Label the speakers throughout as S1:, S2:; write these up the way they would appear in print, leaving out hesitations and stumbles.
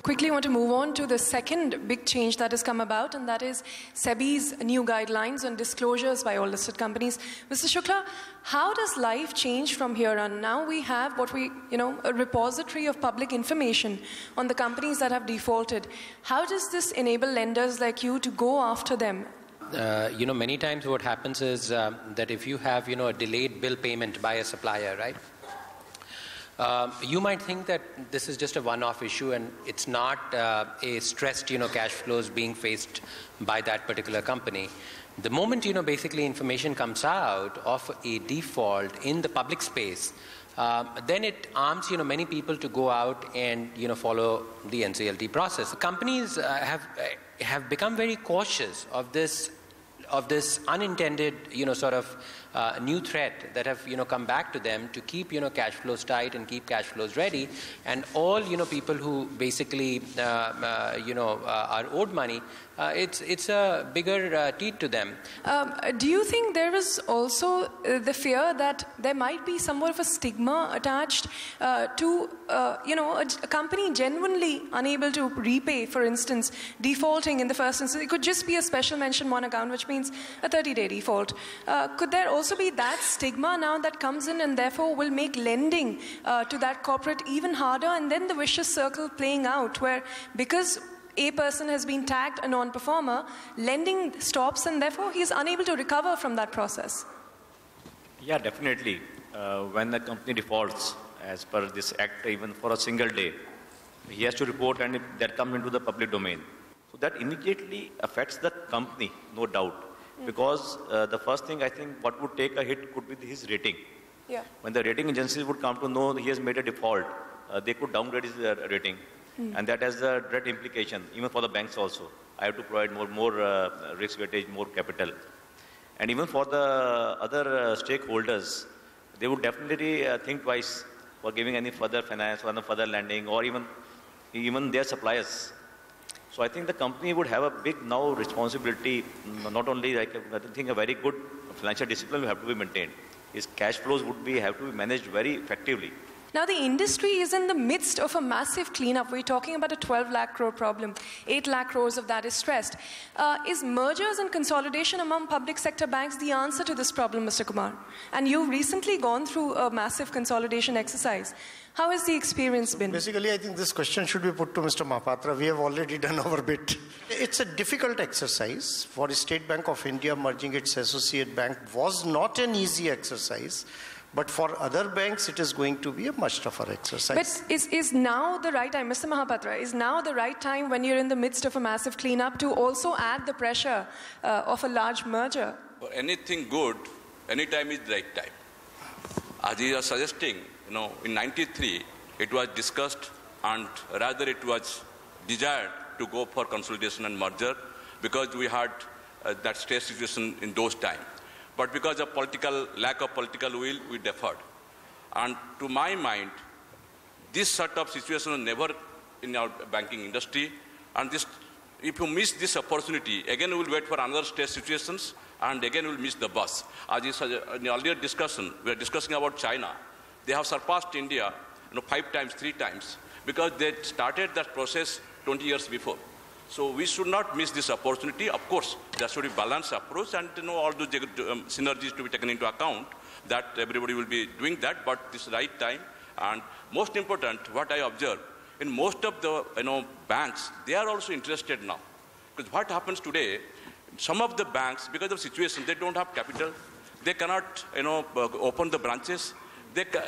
S1: quickly want to move on to the second big change that has come about, and that is SEBI's new guidelines on disclosures by all listed companies. Mr. Shukla, how does life change from here on? Now we have a repository of public information on the companies that have defaulted. How does this enable lenders like you to go after them?
S2: Many times what happens is that if you have, a delayed bill payment by a supplier, right? You might think that this is just a one-off issue and it's not a stressed, cash flows being faced by that particular company. The moment, basically information comes out of a default in the public space, then it arms, many people to go out and, follow the NCLT process. Companies have become very cautious of this unintended, new threat that have, come back to them to keep, cash flows tight and keep cash flows ready. And all, people who basically, are owed money, it's a bigger teeth to them.
S1: Do you think there is also the fear that there might be somewhat of a stigma attached to, a company genuinely unable to repay, for instance, defaulting in the first instance? It could just be a special mention one account, which means a 30-day default. Could there also be that stigma now that comes in and therefore will make lending to that corporate even harder, and then the vicious circle playing out where because a person has been tagged a non-performer, lending stops and therefore he is unable to recover from that process?
S3: Yeah, definitely. When the company defaults, as per this act, even for a single day, he has to report, and if that comes into the public domain. So that immediately affects the company, no doubt. Because the first thing I think what would take a hit could be his rating.
S1: Yeah.
S3: When the rating agencies would come to know he has made a default, they could downgrade his rating. And that has a direct implication, even for the banks also. I have to provide more risk weightage, more capital. And even for the other stakeholders, they would definitely think twice for giving any further finance or any further lending, or even their suppliers. So I think the company would have a big now responsibility, not only I think a very good financial discipline will have to be maintained. His cash flows have to be managed very effectively.
S1: Now the industry is in the midst of a massive cleanup. We're talking about a 12 lakh crore problem. 8 lakh crores of that is stressed. Is mergers and consolidation among public sector banks the answer to this problem, Mr. Kumar? And you've recently gone through a massive consolidation exercise. How has the experience been?
S4: Basically, I think this question should be put to Mr. Mahapatra. We have already done our bit. It's a difficult exercise. For State Bank of India, merging its associate bank was not an easy exercise. But for other banks, it is going to be a much tougher exercise.
S1: But is now the right time, Mr. Mahapatra, is now the right time when you're in the midst of a massive cleanup to also add the pressure of a large merger?
S5: For anything good, any time is the right time. As you are suggesting, in 93, it was discussed and rather it was desired to go for consolidation and merger because we had that stress situation in those times. But because of lack of political will, we deferred. And to my mind, this sort of situation was never in our banking industry. And if you miss this opportunity, again we will wait for another stress situations, and again we will miss the bus. As in the earlier discussion, we are discussing about China. They have surpassed India 5 times, 3 times, because they started that process 20 years before. So we should not miss this opportunity. Of course, there should be balanced approach and all those synergies to be taken into account, that everybody will be doing that, but this is the right time. And most important, what I observe, in most of the banks, they are also interested now. Because what happens today, some of the banks, because of situation, they don't have capital. They cannot open the branches.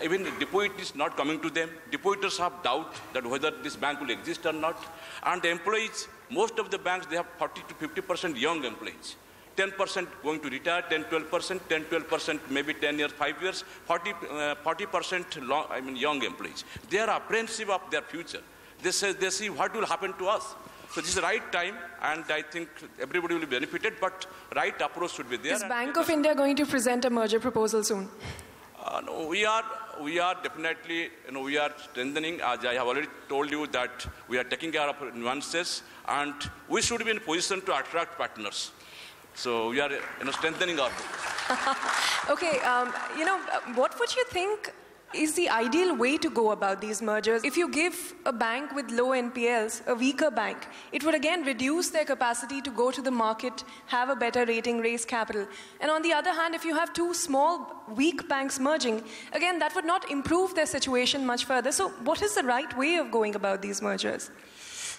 S5: Even the deposit is not coming to them. Depositors have doubt that whether this bank will exist or not. And the employees, most of the banks, they have 40 to 50% young employees. 10% going to retire, 10-12%, 10-12% maybe 10 years, 5 years, 40% young employees. They are apprehensive of their future. They see what will happen to us. So this is the right time, and I think everybody will be benefited, but right approach should be there.
S1: Is Bank of India going to present a merger proposal soon?
S5: No, we are definitely, we are strengthening. As I have already told you that we are taking care of nuances, and we should be in position to attract partners. So we are, strengthening our.
S1: Okay, what would you think is the ideal way to go about these mergers? If you give a bank with low NPLs a weaker bank, it would again reduce their capacity to go to the market, have a better rating, raise capital. And on the other hand, if you have two small, weak banks merging, again, that would not improve their situation much further. So what is the right way of going about these mergers?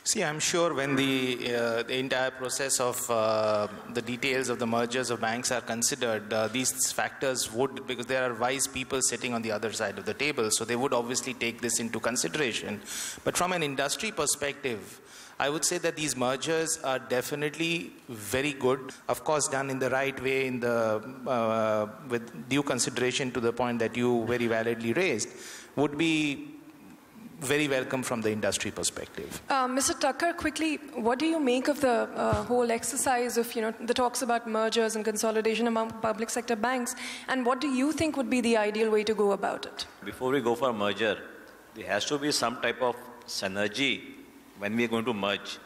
S6: See, I'm sure when the entire process of the details of the mergers of banks are considered, these factors would, because there are wise people sitting on the other side of the table, so they would obviously take this into consideration. But from an industry perspective, I would say that these mergers are definitely very good, of course done in the right way, in the with due consideration to the point that you very validly raised, would be very welcome from the industry perspective.
S1: Mr. Tucker, quickly, what do you make of the whole exercise of, the talks about mergers and consolidation among public sector banks, and what do you think would be the ideal way to go about it?
S3: Before we go for a merger, there has to be some type of synergy when we are going to merge.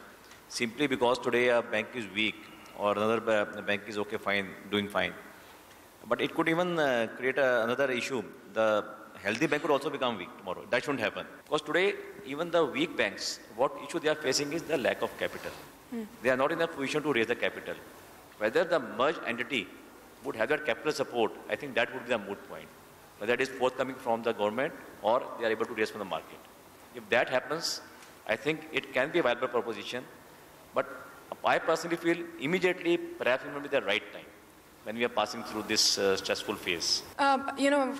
S3: Simply because today a bank is weak or another bank is okay, fine, doing fine. But it could even create another issue. The healthy bank could also become weak tomorrow. That shouldn't happen. Because today, even the weak banks, what issue they are facing is the lack of capital. They are not in a position to raise the capital. Whether the merged entity would have that capital support, I think that would be the moot point. Whether it is forthcoming from the government or they are able to raise from the market. If that happens, I think it can be a viable proposition. But I personally feel immediately, perhaps it may be the right time when we are passing through this stressful phase.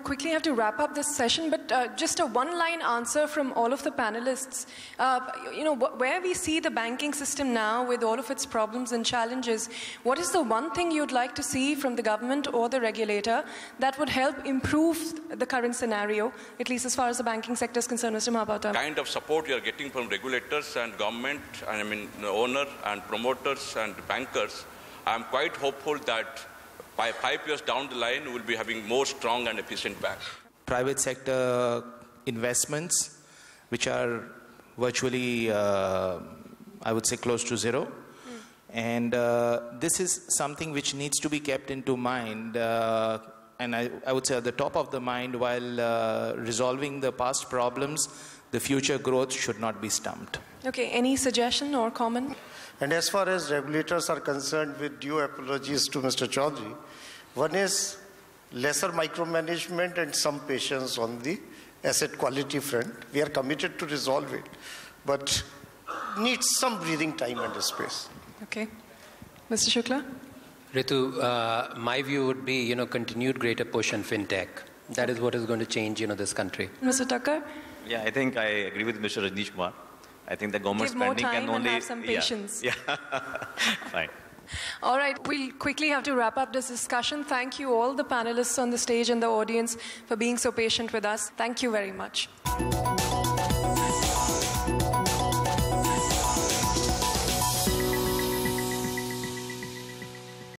S1: Quickly have to wrap up this session, but just a one-line answer from all of the panelists. Where we see the banking system now with all of its problems and challenges, what is the one thing you'd like to see from the government or the regulator that would help improve the current scenario, at least as far as the banking sector is concerned, Mr. Mahapatra?
S5: Kind of support you are getting from regulators and government, and the owner and promoters and bankers, I am quite hopeful that by 5 years down the line, we will be having more strong and efficient banks.
S6: Private sector investments, which are virtually, I would say, close to zero. And this is something which needs to be kept into mind. And I would say at the top of the mind, while resolving the past problems, the future growth should not be stumped.
S1: Okay, any suggestion or comment?
S4: And as far as regulators are concerned, with due apologies to Mr. Chaudhary, one is lesser micromanagement and some patience on the asset quality front. We are committed to resolve it, but needs some breathing time and space.
S1: Okay. Mr. Shukla?
S2: Ritu, my view would be, continued greater push on fintech. That is what is going to change, this country.
S1: Mr. Tucker?
S3: Yeah, I think I agree with Mr. Rajneesh Kumar. I think the government spending can only...
S1: and have some patience.
S3: Yeah. Fine.
S1: All right, we'll quickly have to wrap up this discussion. Thank you all the panelists on the stage and the audience for being so patient with us. Thank you very much.